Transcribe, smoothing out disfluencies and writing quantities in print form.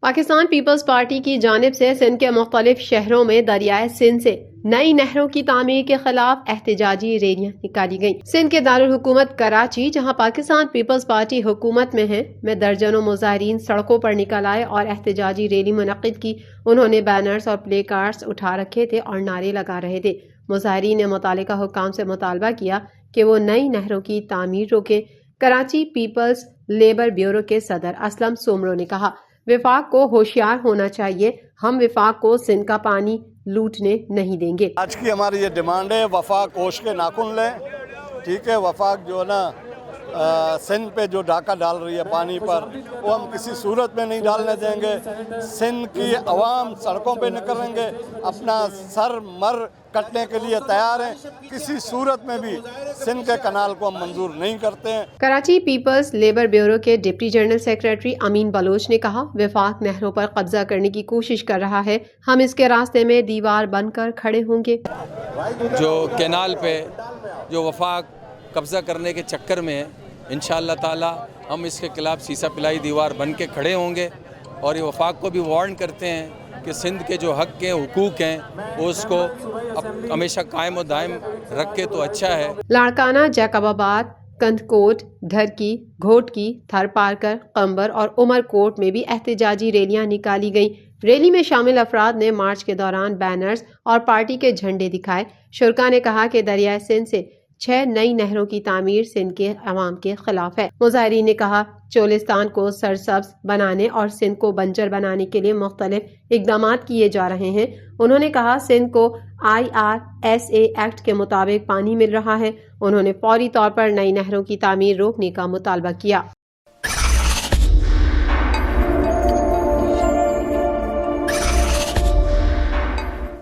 Pakistan peoples party की जानिब से सिंध के मुख्तलिफ शहरों में दरियाए सिंध से नई नहरों की तामीर के खिलाफ एहतजाजी रैलियां निकाली गईं। सिंध के दारुल हुकूमत कराची, जहां पाकिस्तान पीपल्स पार्टी हुकूमत में है, में दर्जनों मुजाहिरीन सड़कों पर निकल आए और एहतजाजी रैली मुनक्किद की। उन्होंने बैनर्स और प्ले कार्ड्स उठा रखे थे और नारे लगा रहे थे। मुजाहिरीन ने मुतालिका हुक्काम से मुतालबा किया कि वो नई नहरों की तामीर रोकें। कराची पीपल्स लेबर ब्यूरो के सदर असलम सोमरो ने कहा, विफाक को होशियार होना चाहिए, हम विफाक को सिंध का पानी लूटने नहीं देंगे। आज की हमारी ये डिमांड है, वफाक कोष के नाखून लें। ठीक है, वफाक जो है ना सिंध पे जो डाका डाल रही है पानी पर, वो हम किसी सूरत में नहीं डालने देंगे। सिंध की अवाम सड़कों पे निकलेंगे, अपना सर मर कटने के लिए तैयार हैं। किसी सूरत में भी सिंध के कनाल को हम मंजूर नहीं करते हैं। कराची पीपल्स लेबर ब्यूरो के डिप्टी जनरल सेक्रेटरी अमीन बलोच ने कहा, विफाक नहरों पर कब्जा करने की कोशिश कर रहा है, हम इसके रास्ते में दीवार बनकर खड़े होंगे। जो कैनाल पे जो वफाक कब्जा करने के चक्कर में है, इंशाअल्लाह ताला हम इसके खिलाफ सीसा पिलाई दीवार बन के खड़े होंगे और ये वफाक को भी वार्न करते हैं कि सिंध के जो हक हैं, हुकूक हैं, वो उसको हमेशा कायम और दायम रखे तो अच्छा है। लाड़काना, जैकबाबाद, कंदकोट, धरकी, घोटकी, थरपारकर, कंबर और उमरकोट में भी एहतजाजी रैलियां निकाली गईं। रैली में शामिल अफराद ने मार्च के दौरान बैनर्स और पार्टी के झंडे दिखाए। शुरका ने कहा कि दरियाए सिंध से 6 नई नहरों की तामीर सिंध के अवाम के खिलाफ है। मुजाहिरीन ने कहा, चोलिस्तान को सरसब्ज बनाने और सिंध को बंजर बनाने के लिए मुख्तलिफ इकदामात किए जा रहे हैं। उन्होंने कहा, सिंध को IRSA एक्ट के मुताबिक पानी मिल रहा है। उन्होंने फौरी तौर पर नई नहरों की तामीर रोकने का मुतालबा किया।